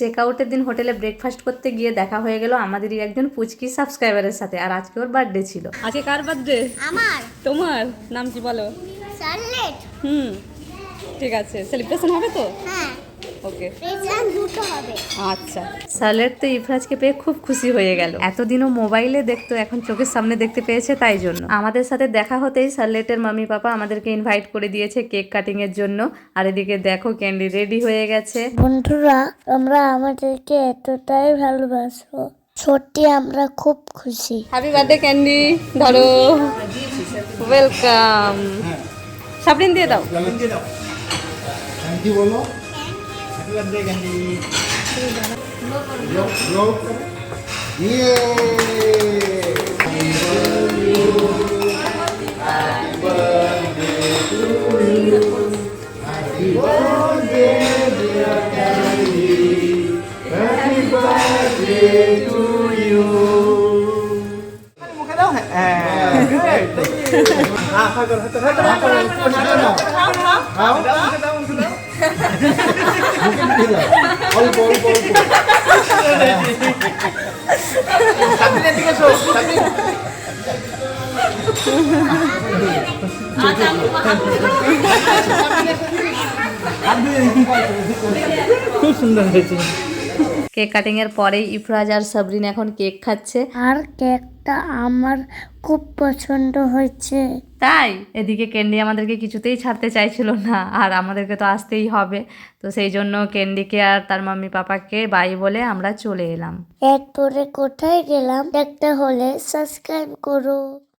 Check আউটের দিন হোটেলে ব্রেকফাস্ট করতে গিয়ে দেখা হয়ে গেল আমাদেরই একজন পুচকি সাবস্ক্রাইবারের সাথে, আর আজকে ওর বার্থডে ছিল। আজকে কার বার্থডে? আমার। তোমার নাম কি বলো? চার্লেট। ঠিক আছে, সেলিব্রেশন হবে তো? হ্যাঁ, ওকে, প্রেজেন্ট দুটো হবে। আচ্ছা। সালেট তো ইফরাজকে পেয়ে খুব খুশি হয়ে গেল। এতদিনও মোবাইলে দেখতো, এখন চোখের সামনে দেখতে পেয়েছে, তাই জন্য আমাদের সাথে দেখা হতেই সালেটের মাম্মি পাপা আমাদেরকে ইনভাইট করে দিয়েছে কেক কাটিং এর জন্য। আর এদিকে দেখো ক্যান্ডি রেডি হয়ে গেছে। বন্ধুরা, তোমরা আমাদেরকে এতটাই ভালোবাসো, সত্যি আমরা খুব খুশি। হ্যাপি বার্থডে ক্যান্ডি, ধরো। ওয়েলকাম। সাবরিন দিয়ে দাও। থ্যাংক ইউ বলো। Happy birthday Candy. ব্লো করো। ইয়ে happy birthday dear Candy, happy birthday to you. মুখে দাও। হ্যাঁ, গুড। হাত করো, হাত করো, হাত করো। খাও দাও, দাও, দাও। অল্প অল্প অল্প। সামনের দিকে এসো, সামনে। খুব সুন্দর হয়েছে। কেক কাটিং এর পরেই ইফরাজ আর সাবরিন এখন কেক খাচ্ছে। আর কেকটা আমার খুব পছন্দ হয়েছে। তাই এদিকে ক্যান্ডি আমাদেরকে কিছুতেই ছাড়তে চাইছিল না, আর আমাদেরকে তো আসতেই হবে। তো সেই জন্য ক্যান্ডিকে আর তার মাম্মি পাপাকে বাই বলে আমরা চলে এলাম। এরপরে কোথায় গেলাম দেখতে হলে সাবস্ক্রাইব করো।